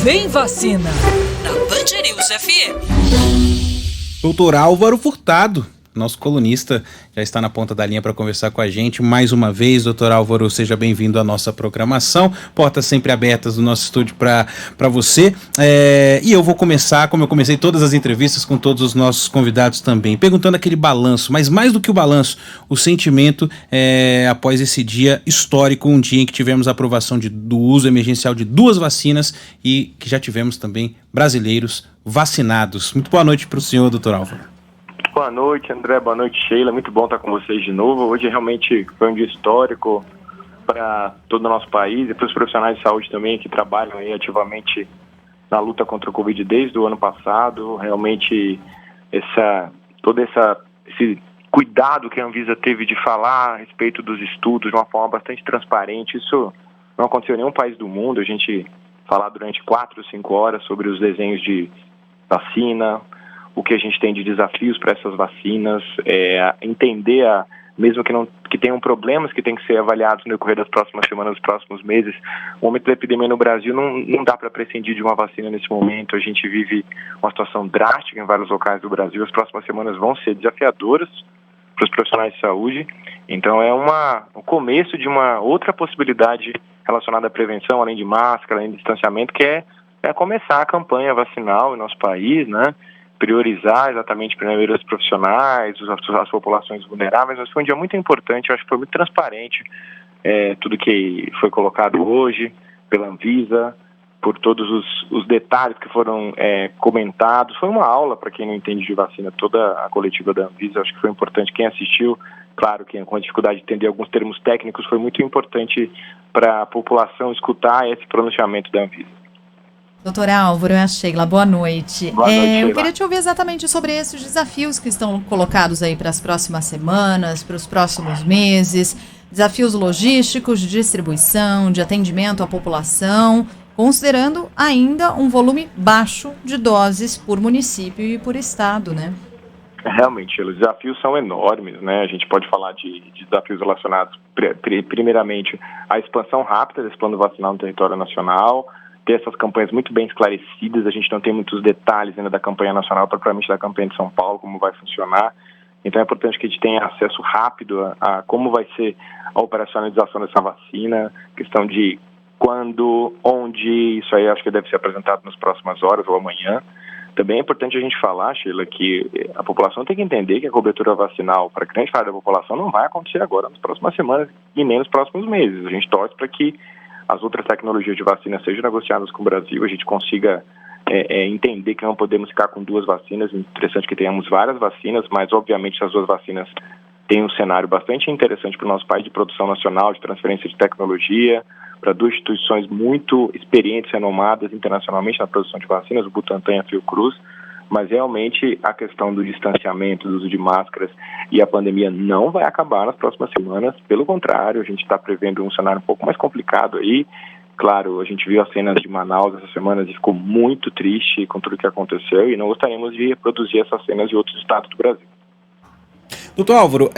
Vem Vacina, na Band News FM. Doutor Álvaro Furtado, nosso colunista, já está na ponta da linha para conversar com a gente. Mais uma vez, doutor Álvaro, seja bem-vindo à nossa programação. Portas sempre abertas do nosso estúdio para você. E eu vou começar, como eu comecei todas as entrevistas com todos os nossos convidados também, perguntando aquele balanço, mas mais do que o balanço, o sentimento após esse dia histórico, um dia em que tivemos a aprovação do uso emergencial de 2 vacinas e que já tivemos também brasileiros vacinados. Muito boa noite para o senhor, doutor Álvaro. Boa noite, André. Boa noite, Sheila. Muito bom estar com vocês de novo. Hoje realmente foi um dia histórico para todo o nosso país e para os profissionais de saúde também que trabalham aí ativamente na luta contra o Covid desde o ano passado. Realmente esse cuidado que a Anvisa teve de falar a respeito dos estudos de uma forma bastante transparente. Isso não aconteceu em nenhum país do mundo. A gente falar durante 4 ou 5 horas sobre os desenhos de vacina, o que a gente tem de desafios para essas vacinas, entender, mesmo que tenham problemas que têm que ser avaliados no decorrer das próximas semanas, dos próximos meses. O momento da epidemia no Brasil não dá para prescindir de uma vacina nesse momento. A gente vive uma situação drástica em vários locais do Brasil. As próximas semanas vão ser desafiadoras para os profissionais de saúde. Então o começo de uma outra possibilidade relacionada à prevenção, além de máscara, além de distanciamento, que é começar a campanha vacinal em nosso país, né? Priorizar exatamente primeiro os profissionais, as populações vulneráveis. Mas foi um dia muito importante, eu acho que foi muito transparente tudo que foi colocado hoje pela Anvisa, por todos os detalhes que foram comentados. Foi uma aula para quem não entende de vacina, toda a coletiva da Anvisa. Acho que foi importante. Quem assistiu, claro que com a dificuldade de entender alguns termos técnicos, foi muito importante para a população escutar esse pronunciamento da Anvisa. Doutora Álvaro, é a Sheila, boa noite. Boa noite, Sheila. Eu queria te ouvir exatamente sobre esses desafios que estão colocados aí para as próximas semanas, para os próximos meses, desafios logísticos, de distribuição, de atendimento à população, considerando ainda um volume baixo de doses por município e por estado, né? Realmente, os desafios são enormes, né? A gente pode falar de desafios relacionados, primeiramente, à expansão rápida desse plano vacinal no território nacional, ter essas campanhas muito bem esclarecidas. A gente não tem muitos detalhes ainda da campanha nacional, propriamente da campanha de São Paulo, como vai funcionar. Então é importante que a gente tenha acesso rápido a como vai ser a operacionalização dessa vacina, questão de quando, onde, isso aí acho que deve ser apresentado nas próximas horas ou amanhã. Também é importante a gente falar, Sheila, que a população tem que entender que a cobertura vacinal para a grande parte da população não vai acontecer agora, nas próximas semanas e nem nos próximos meses. A gente torce para que as outras tecnologias de vacina sejam negociadas com o Brasil, a gente consiga entender que não podemos ficar com 2 vacinas. É interessante que tenhamos várias vacinas, mas obviamente essas 2 vacinas têm um cenário bastante interessante para o nosso país de produção nacional, de transferência de tecnologia, para 2 instituições muito experientes e renomadas internacionalmente na produção de vacinas, o Butantan e a Fiocruz. Mas realmente a questão do distanciamento, do uso de máscaras e a pandemia não vai acabar nas próximas semanas. Pelo contrário, a gente está prevendo um cenário um pouco mais complicado aí. Claro, a gente viu as cenas de Manaus essas semanas e ficou muito triste com tudo que aconteceu e não gostaríamos de reproduzir essas cenas de outros estados do Brasil. Doutor Álvaro,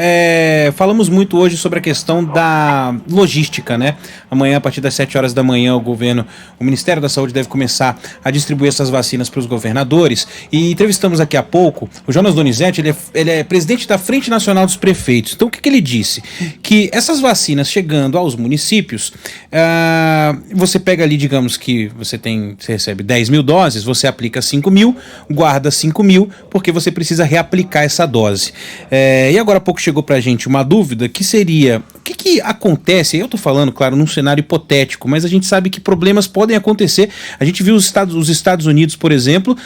falamos muito hoje sobre a questão da logística, né? Amanhã, a partir das 7 horas da manhã, o Ministério da Saúde deve começar a distribuir essas vacinas para os governadores. E entrevistamos aqui há pouco o Jonas Donizete, ele é presidente da Frente Nacional dos Prefeitos. Então, o que ele disse? Que essas vacinas chegando aos municípios, você pega ali, digamos que você recebe 10 mil doses, você aplica 5 mil, guarda 5 mil, porque você precisa reaplicar essa dose. E agora há pouco chegou pra gente uma dúvida que seria, o que acontece, eu tô falando, claro, num cenário hipotético, mas a gente sabe que problemas podem acontecer. A gente viu os Estados Unidos, por exemplo,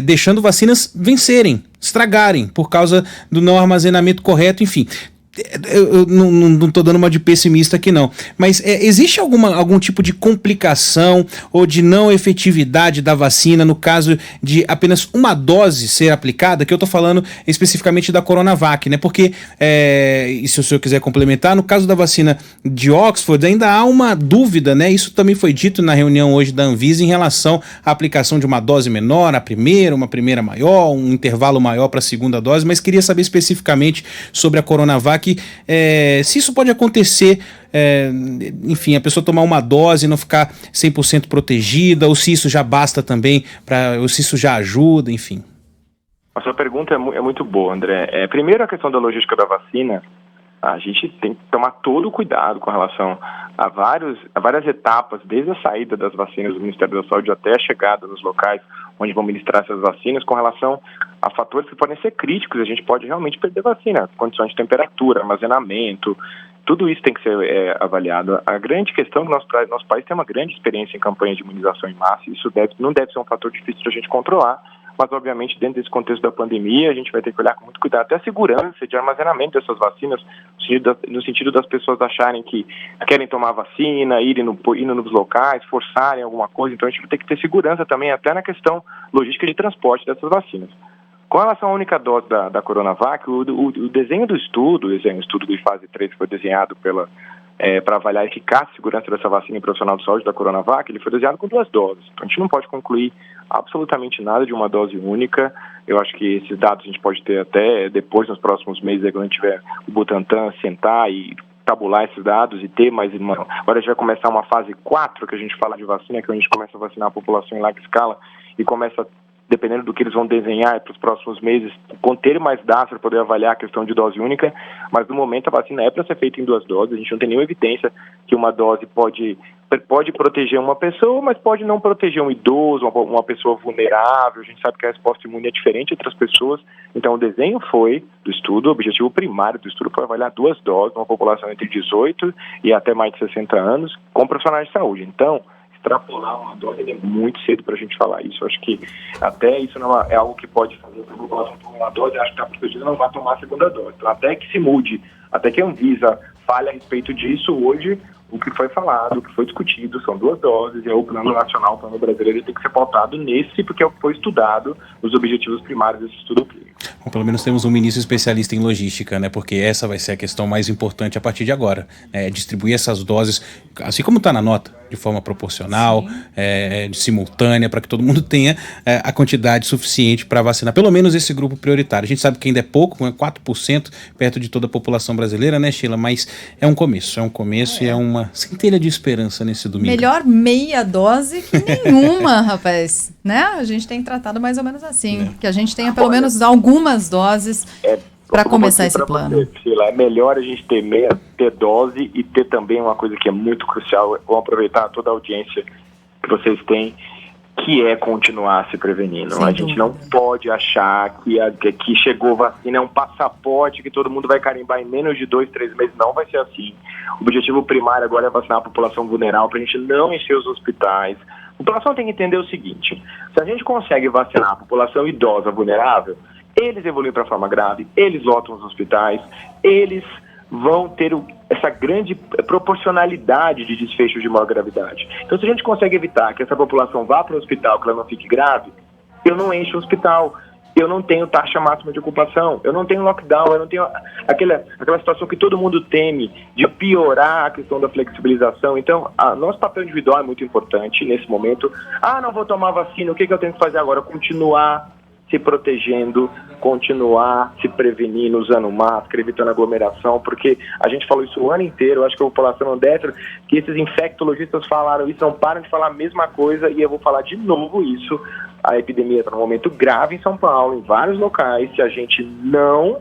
deixando vacinas vencerem, estragarem, por causa do não armazenamento correto, enfim. Eu não estou dando uma de pessimista aqui não, mas existe algum tipo de complicação ou de não efetividade da vacina no caso de apenas uma dose ser aplicada, que eu estou falando especificamente da Coronavac, né? Porque, e se o senhor quiser complementar, no caso da vacina de Oxford ainda há uma dúvida, né? Isso também foi dito na reunião hoje da Anvisa em relação à aplicação de uma dose menor, uma primeira maior, um intervalo maior para a segunda dose, mas queria saber especificamente sobre a Coronavac, se isso pode acontecer enfim, a pessoa tomar uma dose e não ficar 100% protegida, ou se isso já basta também, ou se isso já ajuda, enfim. A sua pergunta é muito boa, André. Primeiro, a questão da logística da vacina, a gente tem que tomar todo o cuidado com relação a várias etapas, desde a saída das vacinas do Ministério da Saúde até a chegada nos locais onde vão ministrar essas vacinas, com relação a fatores que podem ser críticos. A gente pode realmente perder vacina, condições de temperatura, armazenamento, tudo isso tem que ser avaliado. A grande questão é que nosso país tem uma grande experiência em campanha de imunização em massa, isso não deve ser um fator difícil de a gente controlar. Mas, obviamente, dentro desse contexto da pandemia, a gente vai ter que olhar com muito cuidado até a segurança de armazenamento dessas vacinas, no sentido das pessoas acharem que querem tomar vacina, irem nos locais, forçarem alguma coisa. Então, a gente vai ter que ter segurança também, até na questão logística de transporte dessas vacinas. Com relação à única dose da Coronavac, o desenho do estudo, do fase 3, que foi desenhado para avaliar a eficácia e segurança dessa vacina em profissional de saúde da Coronavac, ele foi desenhado com 2 doses. Então, a gente não pode concluir absolutamente nada de uma dose única. Eu acho que esses dados a gente pode ter até depois, nos próximos meses, quando a gente tiver o Butantan sentar e tabular esses dados e ter mais uma. Agora a gente vai começar uma fase 4, que a gente fala de vacina, que a gente começa a vacinar a população em larga escala e começa, dependendo do que eles vão desenhar para os próximos meses, conter mais dados para poder avaliar a questão de dose única, mas no momento a vacina é para ser feita em 2 doses. A gente não tem nenhuma evidência que uma dose pode proteger uma pessoa, mas pode não proteger um idoso, uma pessoa vulnerável. A gente sabe que a resposta imune é diferente entre as pessoas. Então, o desenho do estudo, o objetivo primário do estudo foi avaliar 2 doses numa população entre 18 e até mais de 60 anos com profissionais de saúde. Então, extrapolar uma dose é muito cedo para a gente falar isso. Eu acho que até isso não é algo que pode fazer a população tomar uma dose, acho que está protegida, não vai tomar a segunda dose. Então, até que se mude, até que a Anvisa fale a respeito disso, hoje o que foi falado, o que foi discutido são 2 doses, e o plano nacional, o plano brasileiro, ele tem que ser pautado nesse, porque foi estudado os objetivos primários desse estudo clínico. Bom, pelo menos temos um ministro especialista em logística, né? Porque essa vai ser a questão mais importante a partir de agora, né? Distribuir essas doses, assim como está na nota, de forma proporcional, simultânea, para que todo mundo tenha a quantidade suficiente para vacinar, pelo menos esse grupo prioritário. A gente sabe que ainda é pouco, 4% perto de toda a população brasileira, né, Sheila? Mas é um começo e é uma centelha de esperança nesse domingo. Melhor meia dose que nenhuma, rapaz, né? A gente tem tratado mais ou menos assim, que a gente tenha pelo menos algumas doses para começar esse plano. Sheila, é melhor a gente ter dose e ter também uma coisa que é muito crucial. Vou aproveitar toda a audiência que vocês têm, que é continuar se prevenindo. A gente não pode achar que chegou vacina, é um passaporte que todo mundo vai carimbar em menos de 2, 3 meses. Não vai ser assim. O objetivo primário agora é vacinar a população vulnerável para a gente não encher os hospitais. A população tem que entender o seguinte: se a gente consegue vacinar a população idosa vulnerável, eles evoluem para forma grave, eles lotam os hospitais, eles vão ter essa grande proporcionalidade de desfechos de maior gravidade. Então, se a gente consegue evitar que essa população vá para o hospital, que ela não fique grave, eu não encho o hospital, eu não tenho taxa máxima de ocupação, eu não tenho lockdown, eu não tenho aquela situação que todo mundo teme de piorar a questão da flexibilização. Então, nosso papel individual é muito importante nesse momento. Não vou tomar vacina, o que eu tenho que fazer agora? Continuar se protegendo, continuar se prevenindo, usando máscara, evitando aglomeração, porque a gente falou isso o ano inteiro. Eu acho que a população não deve, que esses infectologistas falaram isso, não param de falar a mesma coisa, e eu vou falar de novo isso. A epidemia está num momento grave em São Paulo, em vários locais. Se a gente não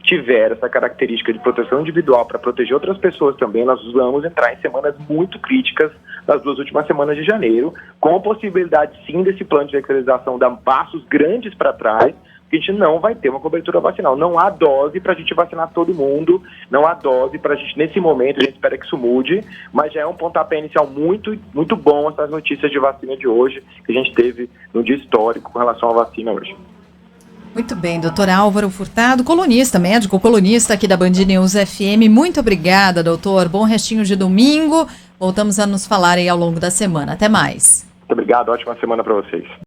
tiver essa característica de proteção individual para proteger outras pessoas também, nós vamos entrar em semanas muito críticas nas 2 últimas semanas de janeiro, com a possibilidade sim desse plano de flexibilização dar passos grandes para trás, porque a gente não vai ter uma cobertura vacinal. Não há dose para a gente vacinar todo mundo, não há dose para a gente, nesse momento, a gente espera que isso mude, mas já é um pontapé inicial muito, muito bom essas notícias de vacina de hoje, que a gente teve no dia histórico com relação à vacina hoje. Muito bem, doutor Álvaro Furtado, colunista, médico colunista aqui da Band News FM. Muito obrigada, doutor. Bom restinho de domingo. Voltamos a nos falar aí ao longo da semana. Até mais. Muito obrigado. Ótima semana para vocês.